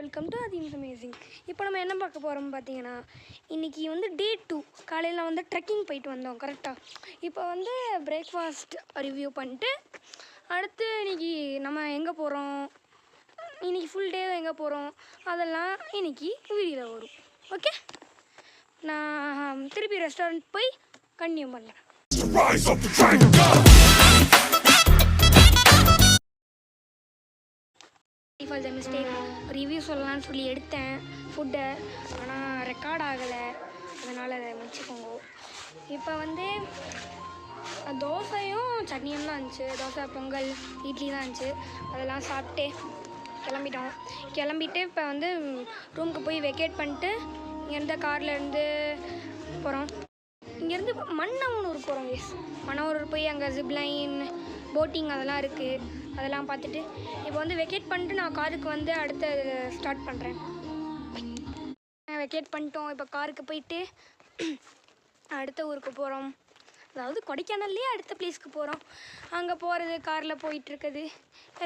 Welcome to அதீம்ஸ் amazing. இப்போ நம்ம என்ன பார்க்க போகிறோம்னு பார்த்தீங்கன்னா, இன்றைக்கி வந்து டே 2 காலையில் வந்து ட்ரெக்கிங் போயிட்டு வந்தோம் கரெக்டாக. இப்போ வந்து பிரேக்ஃபாஸ்ட் ரிவ்யூ பண்ணிட்டு அடுத்து இன்றைக்கி நம்ம எங்கே போகிறோம், இன்றைக்கி ஃபுல் டே எங்கே போகிறோம் அதெல்லாம் இன்றைக்கி வீடியோவில் வரும். ஓகே, நான் திருப்பி ரெஸ்டாரண்ட் போய் கண்டினியூ பண்ணுறேன். ஃபார் த மிஸ்டேக் ரிவ்யூ சொல்லலான்னு சொல்லி எடுத்தேன் ஃபுட்டை, ஆனால் ரெக்கார்ட் ஆகலை, அதனால் அதை முடிச்சுக்கோங்க. இப்போ வந்து தோசையும் சட்னியும் தான் இருந்துச்சு. தோசை, பொங்கல், இட்லி தான் இருந்துச்சு. அதெல்லாம் சாப்பிட்டு கிளம்பிட்டு இப்போ வந்து ரூமுக்கு போய் வெக்கேட் பண்ணிட்டு இங்கேருந்து கார்லேருந்து போகிறோம். இங்கேருந்து மன்னவனூர் போகிறோம். மன்னவனூர் போய் அங்கே ஜிப்லைன், போட்டிங் அதெல்லாம் இருக்குது, அதெல்லாம் பார்த்துட்டு இப்போ வந்து வெக்கேட் பண்ணிட்டு நான் காருக்கு வந்து அடுத்த ஸ்டார்ட் பண்ணுறேன். வெக்கேட் பண்ணிட்டோம். இப்போ காருக்கு போயிட்டு அடுத்த ஊருக்கு போகிறோம். அதாவது கொடைக்கானல்லையே அடுத்த பிளேஸ்க்கு போகிறோம். அங்கே போகிறது, காரில் போயிட்டுருக்குது,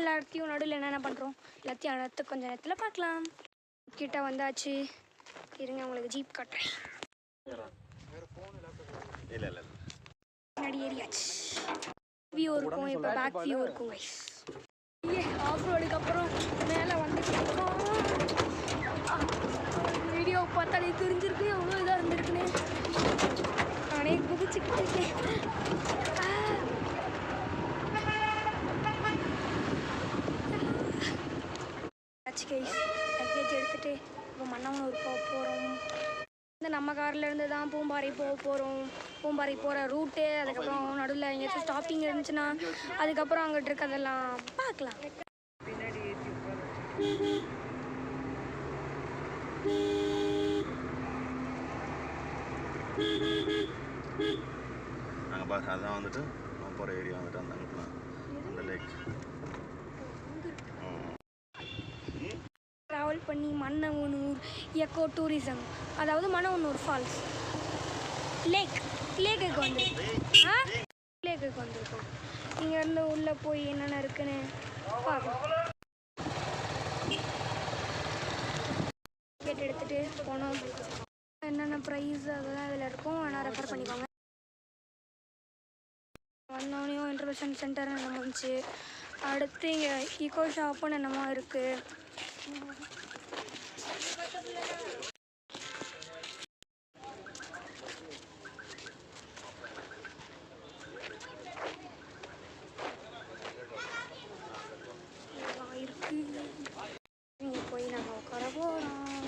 எல்லா இடத்தையும் நடுவில் என்னென்ன பண்ணுறோம் எல்லாத்தையும் அடுத்து கொஞ்சம் நேரத்தில் பார்க்கலாம். கிட்ட வந்தாச்சு, இருங்க உங்களுக்கு ஜீப் காட்டுறேன். முன்னாடி ஏரியாச்சு, வியூ இருக்கும். இப்போ பேக் வியூ இருக்கும் கைஸ். ஆஃப் ரோடுக்கு அப்புறம் மேலே வந்துருக்கோம். வீடியோ பார்த்தாலே தெரிஞ்சிருக்கு எவ்வளோ இதாக இருந்திருக்குன்னு. நானே குதிச்சுக்கிட்டு இருக்கேன். லக்கேஜ் எடுத்துகிட்டு இப்போ மன்னவனூர் போக போகிறோம். நம்ம காரில் இருந்து தான் பூம்பாறை போக போகிறோம். பூம்பாறை போகிற ரூட்டு, அதுக்கப்புறம் நடுவில் எங்கேயாச்சும் ஸ்டாப்பிங் இருந்துச்சுன்னா அதுக்கப்புறம் அங்கிட்டு இருக்கிறதெல்லாம் பார்க்கலாம். நாங்கள் பார்க்க அதான் வந்துட்டு நான் போகிற ஏரியா வந்துட்டு அந்த அங்கிட்டலாம் அந்த லேக் ட்ராவல் பண்ணி மன்னவனூர் எக்கோ டூரிசம், அதாவது மன்னவனூர் ஃபால்ஸ் லேக்குக்கு வந்திருக்கோம். இங்கேருந்து உள்ளே போய் என்னென்ன இருக்குன்னு பார்க்கலாம். டிக்கெட் எடுத்துகிட்டு போனோம். என்னென்ன ப்ரைஸ் அதெல்லாம் இதில் இருக்கும், வேணால் ரெஃபர் பண்ணிக்கோங்க. வந்தோடனையும் இன்டர்வேஷன் சென்டர் என்னமோ இருந்துச்சு. அடுத்து இங்கே ஈகோ ஷாப்புன்னு என்னமோ இருக்குது. இங்கே போய் நம்ம உட்கார போகிறோம்.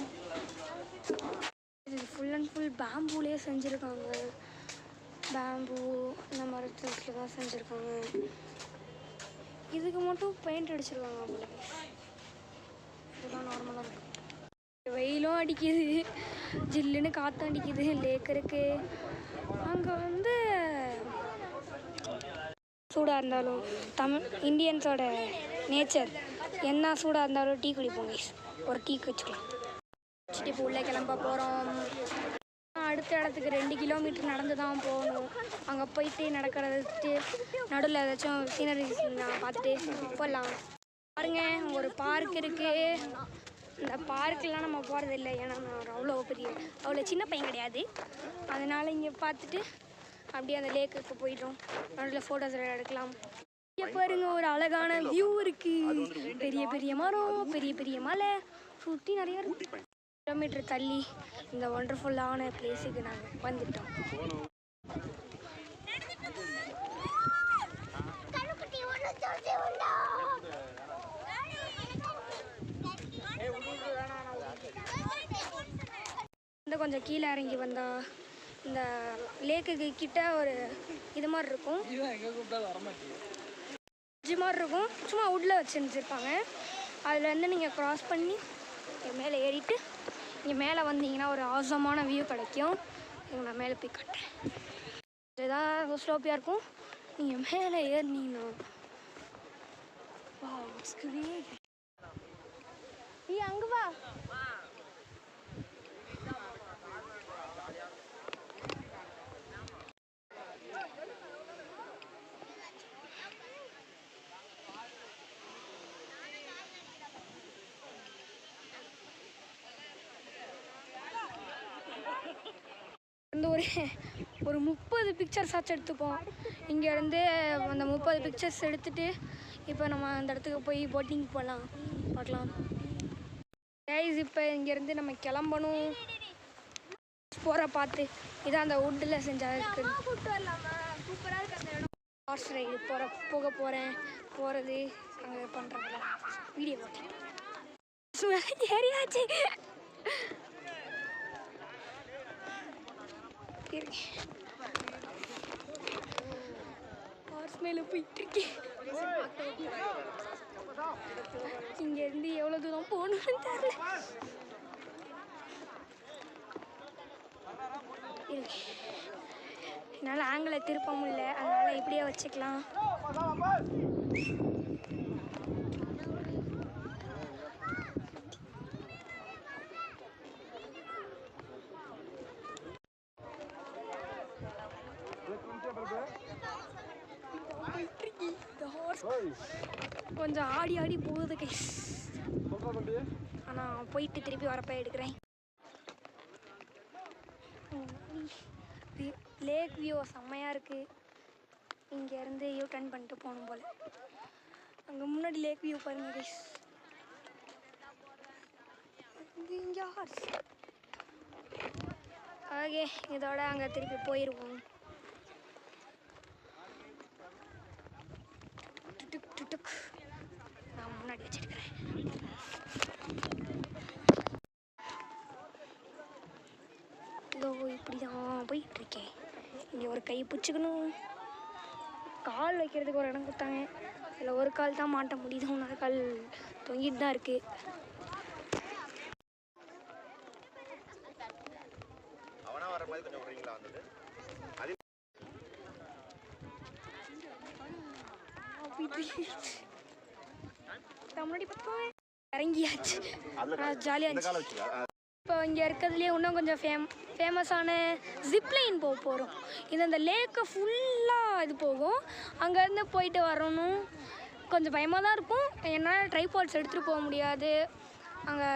இது ஃபுல் அண்ட் ஃபுல் பேம்பூலே செஞ்சுருக்காங்க. பேம்பூ இந்த மரத்தில் தான் செஞ்சுருக்காங்க. இதுக்கு மட்டும் பெயிண்ட் அடிச்சிருக்காங்க போல. இதுதான் நார்மலாக இருக்கும். வெயிலும் அடிக்குது, ஜில்லுன்னு காற்றும் அடிக்குது. லேக் இருக்குது. அங்கே வந்து சூடாக இருந்தாலும் இந்தியன்ஸோட நேச்சர், என்ன சூடாக இருந்தாலும் டீ குடிப்போம் கைஸ். ஒரு டீ வச்சுக்கலாம். வச்சுட்டு இப்போ உள்ளே கிளம்ப போகிறோம். அடுத்த இடத்துக்கு 2 கிலோமீட்டர் நடந்து தான் போகணும். அங்கே போயிட்டு நடக்கிறதுக்கு நடுவில் ஏதாச்சும் சீனரிஸ் நான் பார்த்துட்டு போடலாம். பாருங்க, ஒரு பார்க் இருக்குது. இந்த பார்க்கெலாம் நம்ம போகிறது இல்லை, ஏன்னா நான் அவ்வளோ சின்ன பையன் கிடையாது. அதனால் இங்கே பார்த்துட்டு அப்படியே அந்த லேக்குக்கு போயிடுறோம். நடுவில் ஃபோட்டோஸ் எடுக்கலாம். இங்கே பாருங்க, ஒரு அழகான வியூ இருக்குது. பெரிய பெரிய மரம், பெரிய பெரிய மலை, சுற்றி நிறைய இருக்குது. கிலோமீட்டர் தள்ளி இந்த ஒண்டர்ஃபுல்லான பிளேஸுக்கு நாங்கள் வந்துட்டோம். இந்த கொஞ்சம் கீழே இறங்கி வந்தால் இந்த லேக்குக்கு கிட்ட ஒரு இது மாதிரி இருக்கும், மாதிரி இருக்கும். சும்மா வுட்டில் வச்சுருப்பாங்க. அதில் வந்து நீங்கள் க்ராஸ் பண்ணி மேலே ஏறிட்டு இங்கே மேலே வந்தீங்கன்னா ஒரு ஆசமான வியூ கிடைக்கும். இங்கே நான் மேலே போய் காட்டுறேன். இதுதான் ஸ்லோப்பியாக இருக்கும். நீங்கள் மேலே ஏறினீங்கன்னா அங்கே வா. வந்து ஒரு 30 பிக்சர்ஸ் ஆச்சு எடுத்துப்போம். இங்கேருந்து அந்த 30 பிக்சர்ஸ் எடுத்துகிட்டு இப்போ நம்ம அந்த இடத்துக்கு போய் போட்டிங் போகலாம், பார்க்கலாம். கைஸ் இப்போ இங்கேருந்து நம்ம கிளம்பணும். போகிற பார்த்து இதான் அந்த வுட்டில் செஞ்சால் இருக்குது. சூப்பராக இருக்குது அந்த இடம். ஹார்ஸ் ரைடு போக போகிறது அங்கே பண்ணுறதுல வீடியோ போட்டேன். ஏறியாச்சு. ஹார்ஸ் மேலே போயிட்டுருக்கேன். இங்கேருந்து எவ்வளோ தூரம் போகணும்னு தெரியல. என்னால் ஆங்கிளை திருப்ப முடியல, அதனால் இப்படியே வச்சுக்கலாம். கொஞ்சம் ஆடி போகுது கைஸ். ஆனால் போயிட்டு திருப்பி வரப்போ எடுக்கிறேன். லேக் வியூ செம்மையாக இருக்குது. இங்கேருந்து யூ டர்ன் பண்ணிட்டு போகணும் போல். அங்கே முன்னாடி லேக் வியூ பாருங்கள் கைஸ். இங்கே ஹார்ஸ். ஓகே, இதோட அங்கே திருப்பி போயிடுவோம். நான் முன்னாடி வச்சிருக்கிறேன். இதோ இப்படி தான் போயிட்டுருக்கேன். இங்கே ஒரு கை பிடிச்சிக்கணும். கால் வைக்கிறதுக்கு ஒரு இடம் கொடுத்தாங்க. இதில் ஒரு கால் தான் மாட்ட முடியுது, இன்னொரு கால் தொங்கிட்டு தான் இருக்குது. முன்னாடி பார்த்தோம் இறங்கியாச்சு. ஜாலியாக இருந்துச்சு. இப்போ இங்கே இருக்கிறதுலேயே இன்னும் கொஞ்சம் ஃபேமஸான ஜிப்லைன் போகிறோம். இது அந்த லேக்கை ஃபுல்லாக இது போகும். அங்கேருந்து போயிட்டு வரணும். கொஞ்சம் பயமாக தான் இருக்கும். என்னால் ட்ரைபாட்ஸ் எடுத்துகிட்டு போக முடியாது, அங்கே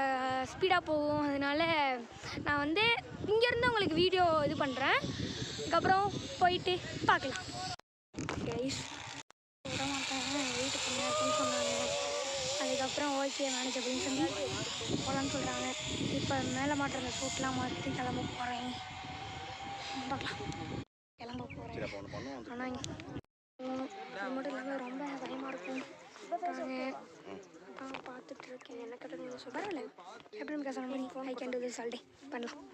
ஸ்பீடாக போகும். அதனால நான் வந்து இங்கேருந்து உங்களுக்கு வீடியோ இது பண்ணுறேன். அதுக்கப்புறம் போயிட்டு பார்க்கலாம். கைஸ் விட மாட்டாங்க, வீட்டுக்கு அப்படின்னு சொன்னாங்க. அதுக்கப்புறம் ஓகே மேனேஜ் அப்படின்னு சொல்லி போகலான்னு சொல்கிறாங்க. இப்போ மேலே மாட்டுற அந்த சூட்லாம் மாற்றி கிளம்ப போகிறேன். பார்க்கலாம், கிளம்ப போகிறேன். ஆனால் அது மட்டும் இல்லாமல் ரொம்ப பயமாக இருக்கும். நான் பார்த்துட்ருக்கேன். என்ன கட்டணும் சொல்கிறேன். எப்படி பேச மாதிரி I can do this all day பண்ணலாம்.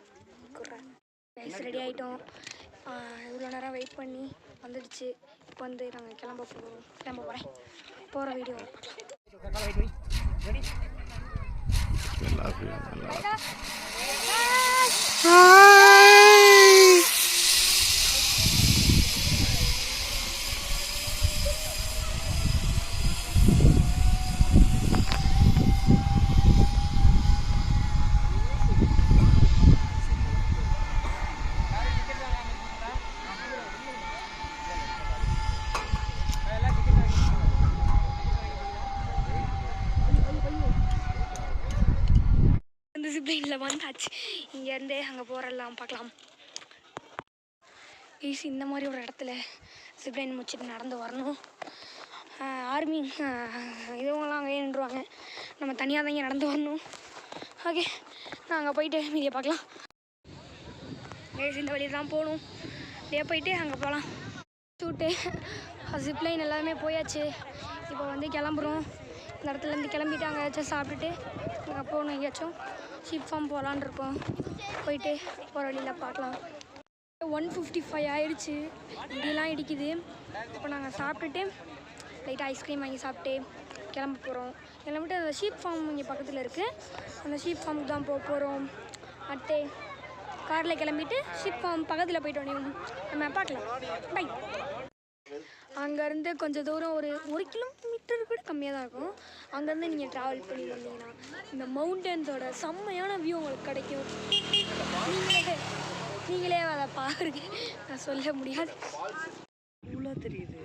கைஸ் ரெடி ஆகிட்டோம். இவ்வளோ நேரம் வெயிட் பண்ணி வந்துடுச்சு. இப்போ வந்து நாங்கள் கிளம்ப போகிறேன். போகிற வீடியோ ஜிப்லைனில் வந்தாச்சு. இங்கேருந்து அங்கே போகிறலாம் பார்க்கலாம். ஈஸி இந்த மாதிரி ஒரு இடத்துல ஜிப்லைன் முடிச்சுட்டு நடந்து வரணும். ஆர்மி இதுவங்களாம் அங்கேயே நின்றுவாங்க. நம்ம தனியாக தான் இங்கே நடந்து வரணும். ஓகே, நான் அங்கே போயிட்டு மீதியை பார்க்கலாம். இந்த வழியில் தான் போகணும். அப்படியே போயிட்டு அங்கே போகலாம். ஷூட்டு ஜிப்லைன் எல்லாமே போயாச்சு. இப்போ வந்து கிளம்புறோம். இந்த இடத்துலேருந்து கிளம்பிட்டு அங்கே ஏதாச்சும் சாப்பிட்டுட்டு அங்கே போகணும். எங்கேயாச்சும் ஷீப் ஃபார்ம் போகலான் இருக்கோம். போயிட்டு போகிற வழியில் பார்க்கலாம். 1:55 ஆயிடுச்சு. இடியெல்லாம் இடிக்குது. இப்போ நாங்கள் சாப்பிட்டுட்டு லைட்டாக ஐஸ்கிரீம் வாங்கி சாப்பிட்டு கிளம்ப போகிறோம். கிளம்பிட்டு அந்த ஷீப் ஃபார்ம் இங்கே பக்கத்தில் இருக்குது. அந்த ஷீப் ஃபார்முக்கு தான் போக போகிறோம். அடுத்து காரில் கிளம்பிட்டு ஷீப் ஃபார்ம் பக்கத்தில் போய்ட்டு வந்தோம். நம்ம பார்க்கலாம். பை. அங்கேருந்து கொஞ்சம் தூரம் ஒரு கிலோமீட்டர் கூட கம்மியாக தான் இருக்கும். அங்கேருந்து நீங்கள் ட்ராவல் பண்ணி வந்தீங்கன்னா இந்த மவுண்டன்ஸோட செம்மையான வியூ உங்களுக்கு கிடைக்கும். நீங்களே அதை பாருங்க, நான் சொல்ல முடியாது. இவ்வளோ தெரியுது,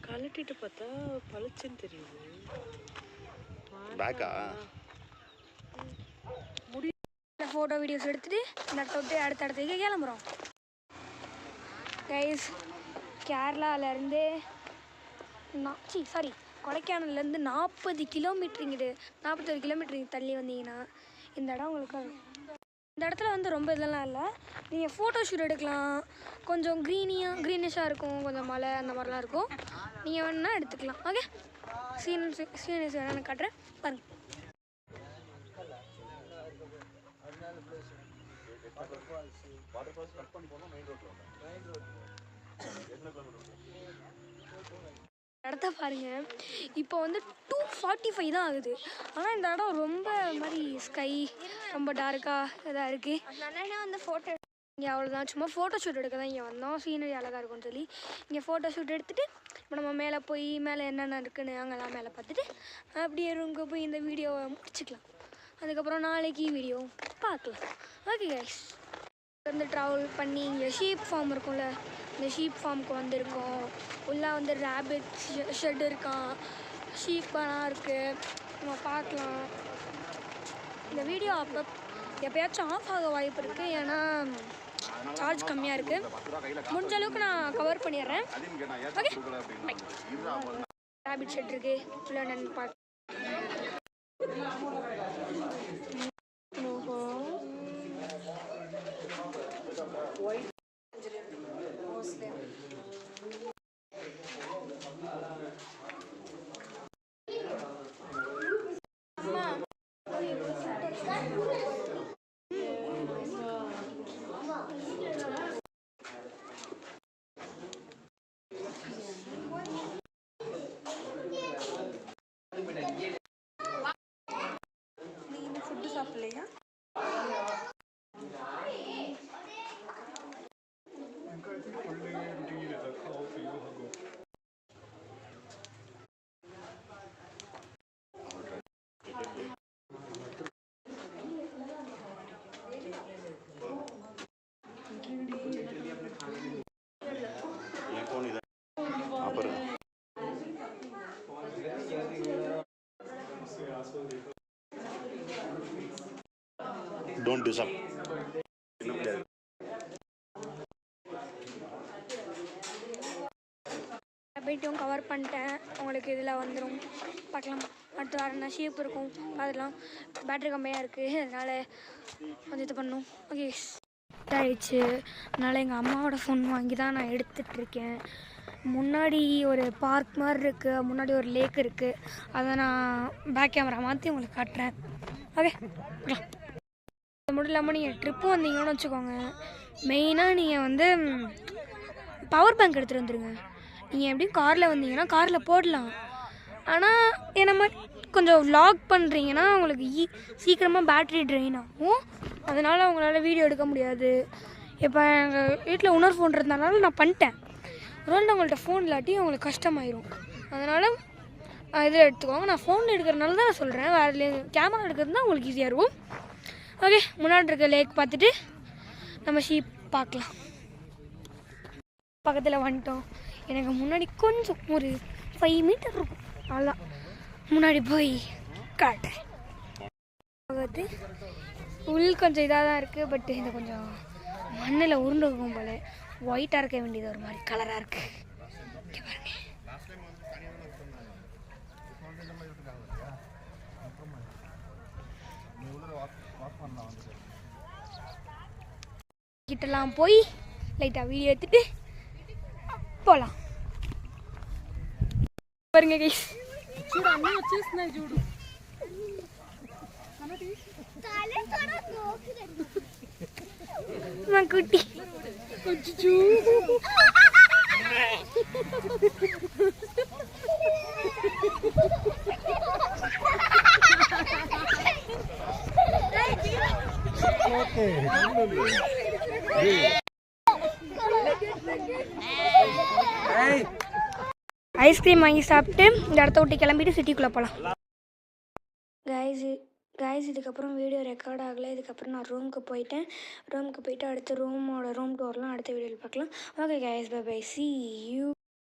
கலட்டிட்டு பார்த்தா பளிச்சுன்னு தெரியுது. ஃபோட்டோ வீடியோஸ் எடுத்துகிட்டு இந்த இடத்த விட்டு அடுத்தடுத்துக்கு கிளம்புறோம். கைஸ் கேரளாவிலேருந்து கொடைக்கானல்லேருந்து 40 கிலோமீட்டருங்கிட்டு 41 கிலோமீட்டர் தள்ளி வந்தீங்கன்னா இந்த இடம் உங்களுக்கு இந்த இடத்துல வந்து ரொம்ப இதெல்லாம் இல்லை. நீங்கள் ஃபோட்டோ ஷூட் எடுக்கலாம். கொஞ்சம் க்ரீனிஷாக இருக்கும், கொஞ்சம் மலை அந்த மாதிரிலாம் இருக்கும். நீங்கள் வேணுன்னா எடுத்துக்கலாம். ஓகே, சீனஸ் வேணான்னு காட்டுறேன் பாருங்கள். இடத்த பாருங்கள். இப்போ வந்து 2:45 தான் ஆகுது. ஆனால் இந்த இடம் ரொம்ப மாதிரி ஸ்கை ரொம்ப டார்க்காக இதாக இருக்குது. அதனால வந்து ஃபோட்டோ இங்கே அவ்வளோதான், சும்மா ஃபோட்டோ ஷூட் எடுக்க தான் இங்கே வந்தோம். சீனரி அழகாக இருக்கும்னு சொல்லி இங்கே ஃபோட்டோ ஷூட் எடுத்துகிட்டு இப்போ நம்ம மேலே போய் மேலே என்னென்ன இருக்குன்னு அங்கெல்லாம் மேலே பார்த்துட்டு அப்படியே ரூமுக்கு போய் இந்த வீடியோவை முடிச்சுக்கலாம். அதுக்கப்புறம் நாளைக்கு வீடியோ பார்க்கலாம். ஓகே கைஸ், வந்து ட்ராவல் பண்ணி இங்கே ஷீப் ஃபார்ம் இருக்கும்ல, இந்த ஷீப் ஃபார்முக்கு வந்திருக்கோம். உள்ளே வந்து ரேபிட் ஷெட் இருக்கான், ஷீப்பெல்லாம் இருக்குது, நம்ம பார்க்கலாம். இந்த வீடியோ எப்போயாச்சும் ஆஃப் ஆக வாய்ப்பு இருக்குது, ஏன்னா சார்ஜ் கம்மியாக இருக்குது. முடிஞ்ச அளவுக்கு நான் கவர் பண்ணிடுறேன். ஓகே, ரேபிட் ஷெட் இருக்குது, உள்ள என்னன்னு பார்க்க. ஃபுட்டு சாப்பிடலையா? Don't disturb. போய்ட்டும் கவர் பண்ணிட்டேன். உங்களுக்கு இதில் வந்துடும், பார்க்கலாம். அடுத்து வேறு என்ன ஷீப் இருக்கும் பார்த்துக்கலாம். பேட்ரி கம்மியாக இருக்குது, அதனால் கொஞ்சம் இது பண்ணணும். ஓகே, ஆயிடுச்சு. அதனால் எங்கள் அம்மாவோட ஃபோன் வாங்கி தான் நான் எடுத்துகிட்ருக்கேன். முன்னாடி ஒரு பார்க் மாதிரி இருக்குது, முன்னாடி ஒரு லேக் இருக்குது. அதை நான் பேக் கேமரா மாற்றி உங்களுக்கு காட்டுறேன். ஓகே, அது மட்டும் இல்லாமல் நீங்கள் ட்ரிப்பு வந்தீங்கன்னு வச்சுக்கோங்க, மெயினாக நீங்கள் வந்து பவர் பேங்க் எடுத்துகிட்டு வந்துடுங்க. நீங்கள் எப்படியும் காரில் வந்தீங்கன்னா காரில் போடலாம். ஆனால் என்ன மாதிரி கொஞ்சம் vlog பண்ணுறீங்கன்னா உங்களுக்கு சீக்கிரமாக பேட்ரி ட்ரெயின் ஆகும். அதனால் அவங்களால வீடியோ எடுக்க முடியாது. இப்போ எங்கள் வீட்டில் இன்னொரு ஃபோன் இருந்ததுனால நான் பண்ணிட்டேன். ஒருவேளை உங்கள்கிட்ட ஃபோன் இல்லாட்டி உங்களுக்கு கஷ்டமாயிரும். அதனால் இதில் எடுத்துக்கோங்க. நான் ஃபோனில் எடுக்கிறதுனால தான் நான் சொல்கிறேன். வேறு கேமரா எடுக்கிறது தான் உங்களுக்கு ஈஸியாக இருக்கும். ஓகே, முன்னாடி இருக்க லேக் பார்த்துட்டு நம்ம ஷீப் பார்க்கலாம். பக்கத்தில் வந்துட்டோம். எனக்கு முன்னாடி கொஞ்சம் ஒரு 5 மீட்டர் இருக்கும், அவ்வளோதான். முன்னாடி போய் காட்டுறேன். பார்த்து உள் கொஞ்சம் இதாக தான் இருக்குது, பட் இந்த கொஞ்சம் மண்ணில் உருண்டு இருக்கும் போல். ஒயிட்டாக இருக்க வேண்டியது ஒரு மாதிரி கலராக இருக்குது. இங்கே பாருங்க. கிட்டலாம் போய் லைட்டாக வீடியோ எடுத்துட்டு పోలా పారుంగ గైస్ చూడు అన్నీ వచ్చేస్తున్నాయి చూడు అన్నది కాలే తోడా నోకిరండి మా కుట్టి కొంచెం చూడు ఓకే ஐஸ்கிரீம் வாங்கி சாப்பிட்டு இந்த இடத்த விட்டு கிளம்பிட்டு சிட்டிக்குள்ளே போகலாம். கைஸ் இதுக்கப்புறம் வீடியோ ரெக்கார்ட் ஆகலை. இதுக்கப்புறம் நான் ரூமுக்கு போயிட்டு அடுத்த ரூம் டோர்லாம் அடுத்த வீடியோவில் பார்க்கலாம். Okay guys, bye bye, see you.